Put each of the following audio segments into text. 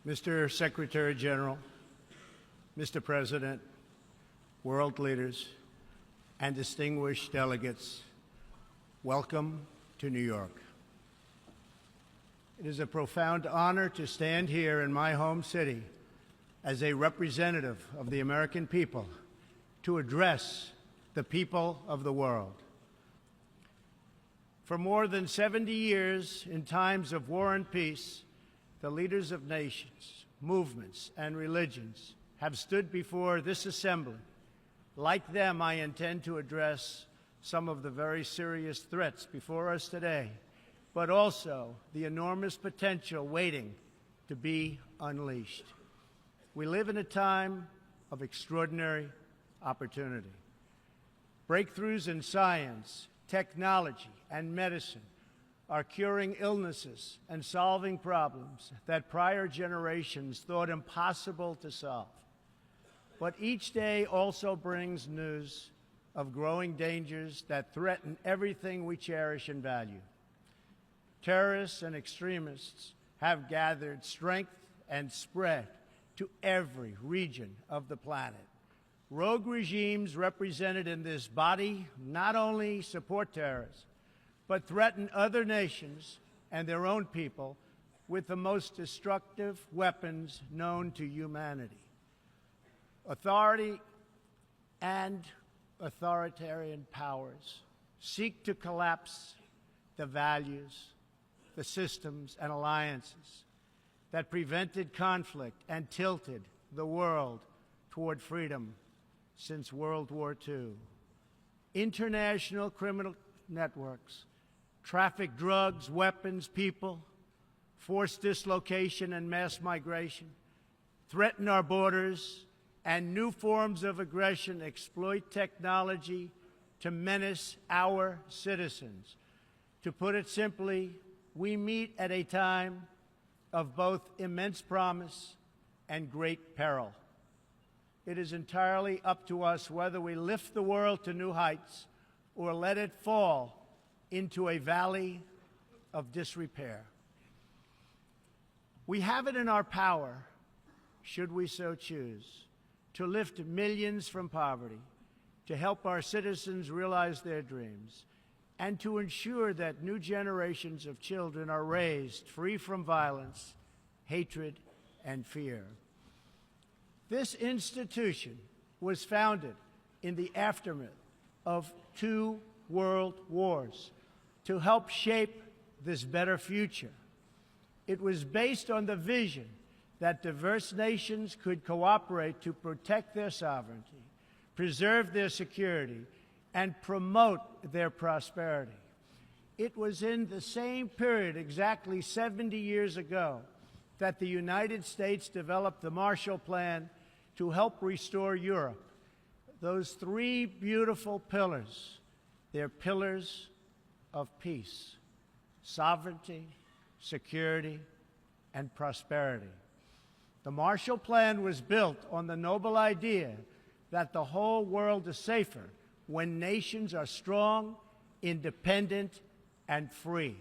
Mr. Secretary General, Mr. President, world leaders, and distinguished delegates, welcome to New York. It is a profound honor to stand here in my home city as a representative of the American people to address the people of the world. For more than 70 years, in times of war and peace, the leaders of nations, movements, and religions have stood before this assembly. Like them, I intend to address some of the very serious threats before us today, but also the enormous potential waiting to be unleashed. We live in a time of extraordinary opportunity. Breakthroughs in science, technology, and medicine are curing illnesses and solving problems that prior generations thought impossible to solve. But each day also brings news of growing dangers that threaten everything we cherish and value. Terrorists and extremists have gathered strength and spread to every region of the planet. Rogue regimes represented in this body not only support terrorists, but threaten other nations and their own people with the most destructive weapons known to humanity. Authority and authoritarian powers seek to collapse the values, the systems, and alliances that prevented conflict and tilted the world toward freedom since World War II. International criminal networks traffic drugs, weapons, people, forced dislocation and mass migration, threaten our borders, and new forms of aggression exploit technology to menace our citizens. To put it simply, we meet at a time of both immense promise and great peril. It is entirely up to us whether we lift the world to new heights or let it fall into a valley of disrepair. We have it in our power, should we so choose, to lift millions from poverty, to help our citizens realize their dreams, and to ensure that new generations of children are raised free from violence, hatred, and fear. This institution was founded in the aftermath of 2 world wars to help shape this better future. It was based on the vision that diverse nations could cooperate to protect their sovereignty, preserve their security, and promote their prosperity. It was in the same period, exactly 70 years ago, that the United States developed the Marshall Plan to help restore Europe. Those 3 beautiful pillars, they're pillars of peace, sovereignty, security, and prosperity. The Marshall Plan was built on the noble idea that the whole world is safer when nations are strong, independent, and free.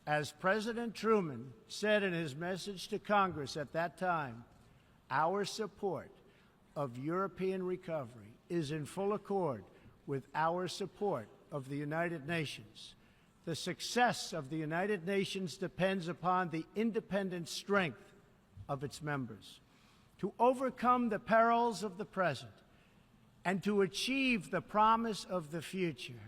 As President Truman said in his message to Congress at that time, our support of European recovery is in full accord with our support of the United Nations. The success of the United Nations depends upon the independent strength of its members. To overcome the perils of the present and to achieve the promise of the future,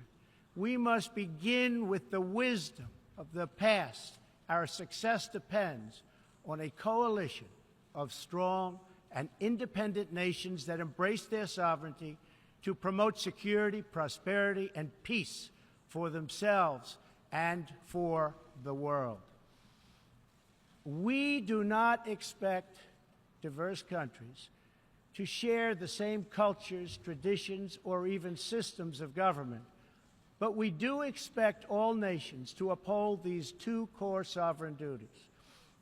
we must begin with the wisdom of the past. Our success depends on a coalition of strong and independent nations that embrace their sovereignty to promote security, prosperity, and peace for themselves and for the world. We do not expect diverse countries to share the same cultures, traditions, or even systems of government, but we do expect all nations to uphold these 2 core sovereign duties: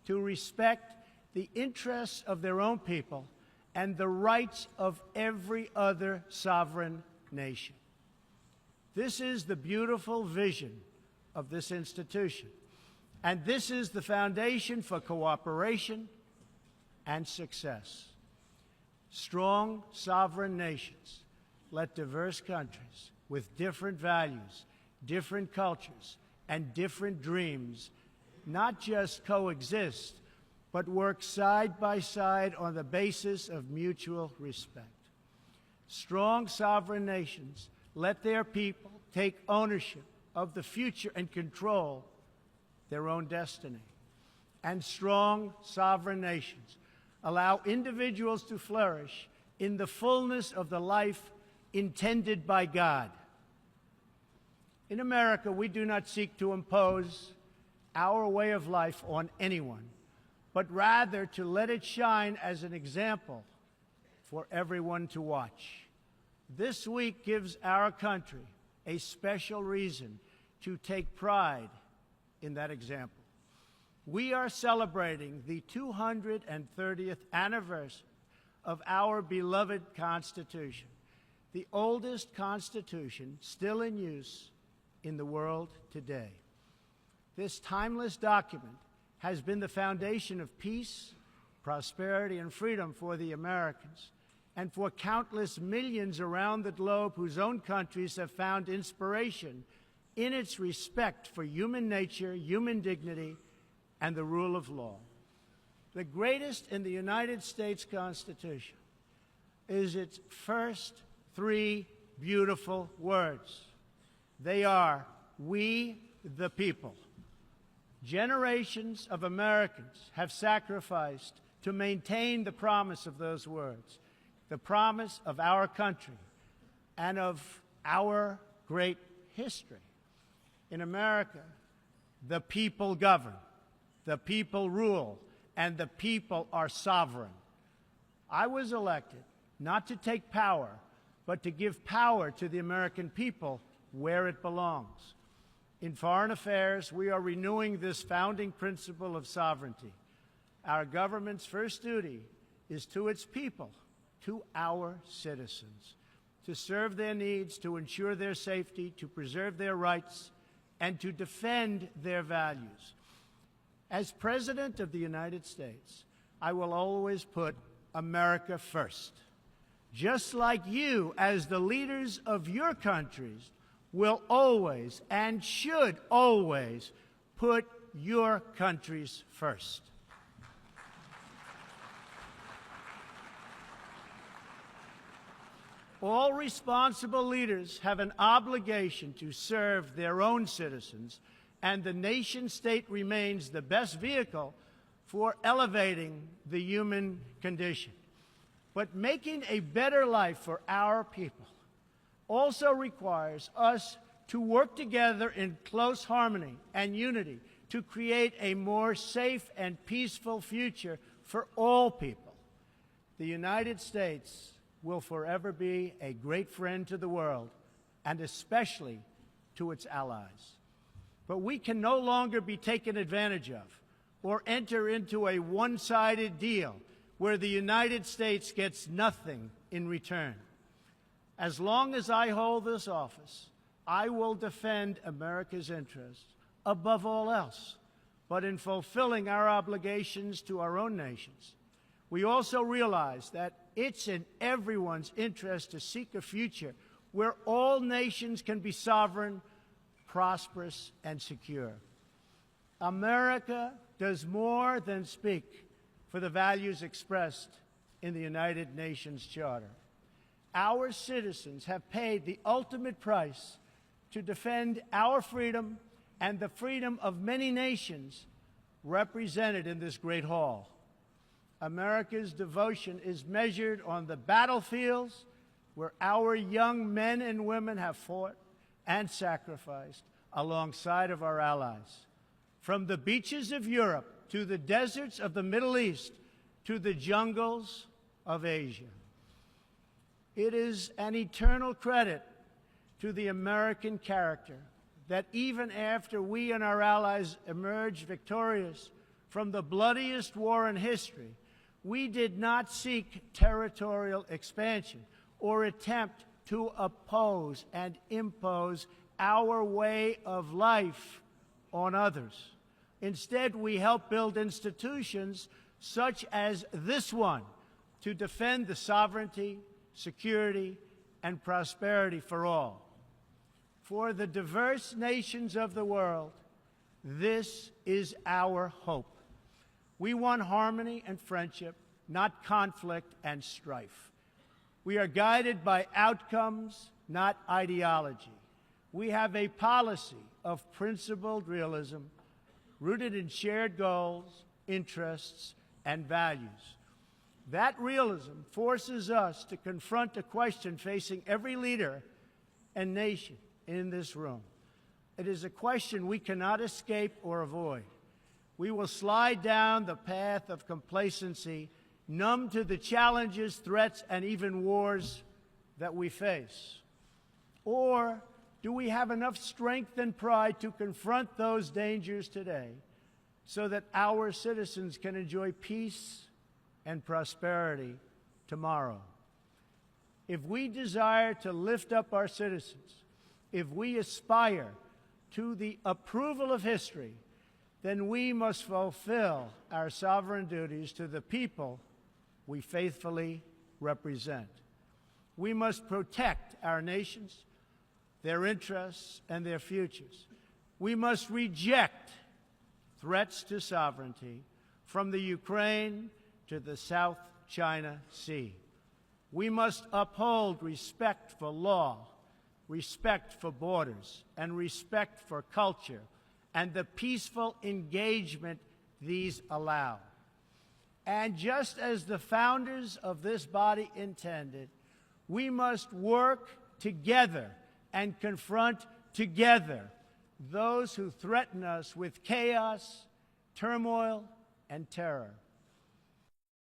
to respect the interests of their own people and the rights of every other sovereign nation. This is the beautiful vision of this institution, and this is the foundation for cooperation and success. Strong, sovereign nations let diverse countries with different values, different cultures, and different dreams not just coexist, but work side by side on the basis of mutual respect. Strong, sovereign nations let their people take ownership of the future and control their own destiny. And strong, sovereign nations allow individuals to flourish in the fullness of the life intended by God. In America, we do not seek to impose our way of life on anyone, but rather to let it shine as an example for everyone to watch. This week gives our country a special reason to take pride in that example. We are celebrating the 230th anniversary of our beloved Constitution, the oldest Constitution still in use in the world today. This timeless document has been the foundation of peace, prosperity, and freedom for the Americans, and for countless millions around the globe whose own countries have found inspiration in its respect for human nature, human dignity, and the rule of law. The greatest in the United States Constitution is its first three beautiful words. They are, "We the people." Generations of Americans have sacrificed to maintain the promise of those words, the promise of our country and of our great history. In America, the people govern, the people rule, and the people are sovereign. I was elected not to take power, but to give power to the American people where it belongs. In foreign affairs, we are renewing this founding principle of sovereignty. Our government's first duty is to its people, to our citizens, to serve their needs, to ensure their safety, to preserve their rights, and to defend their values. As President of the United States, I will always put America first, just like you, as the leaders of your countries, will always and should always put your countries first. All responsible leaders have an obligation to serve their own citizens, and the nation-state remains the best vehicle for elevating the human condition. But making a better life for our people also requires us to work together in close harmony and unity to create a more safe and peaceful future for all people. The United States will forever be a great friend to the world, and especially to its allies. But we can no longer be taken advantage of or enter into a one-sided deal where the United States gets nothing in return. As long as I hold this office, I will defend America's interests above all else. But in fulfilling our obligations to our own nations, we also realize that it's in everyone's interest to seek a future where all nations can be sovereign, prosperous, and secure. America does more than speak for the values expressed in the United Nations Charter. Our citizens have paid the ultimate price to defend our freedom and the freedom of many nations represented in this great hall. America's devotion is measured on the battlefields where our young men and women have fought and sacrificed alongside of our allies. From the beaches of Europe to the deserts of the Middle East to the jungles of Asia. It is an eternal credit to the American character that even after we and our allies emerged victorious from the bloodiest war in history, we did not seek territorial expansion or attempt to oppose and impose our way of life on others. Instead, we helped build institutions such as this one, to defend the sovereignty, security, and prosperity for all. For the diverse nations of the world, this is our hope. We want harmony and friendship, not conflict and strife. We are guided by outcomes, not ideology. We have a policy of principled realism rooted in shared goals, interests, and values. That realism forces us to confront a question facing every leader and nation in this room. It is a question we cannot escape or avoid. We will slide down the path of complacency, numb to the challenges, threats, and even wars that we face. Or do we have enough strength and pride to confront those dangers today so that our citizens can enjoy peace and prosperity tomorrow? If we desire to lift up our citizens, if we aspire to the approval of history, then we must fulfill our sovereign duties to the people we faithfully represent. We must protect our nations, their interests, and their futures. We must reject threats to sovereignty from the Ukraine to the South China Sea. We must uphold respect for law, respect for borders, and respect for culture, and the peaceful engagement these allow. And just as the founders of this body intended, we must work together and confront together those who threaten us with chaos, turmoil, and terror.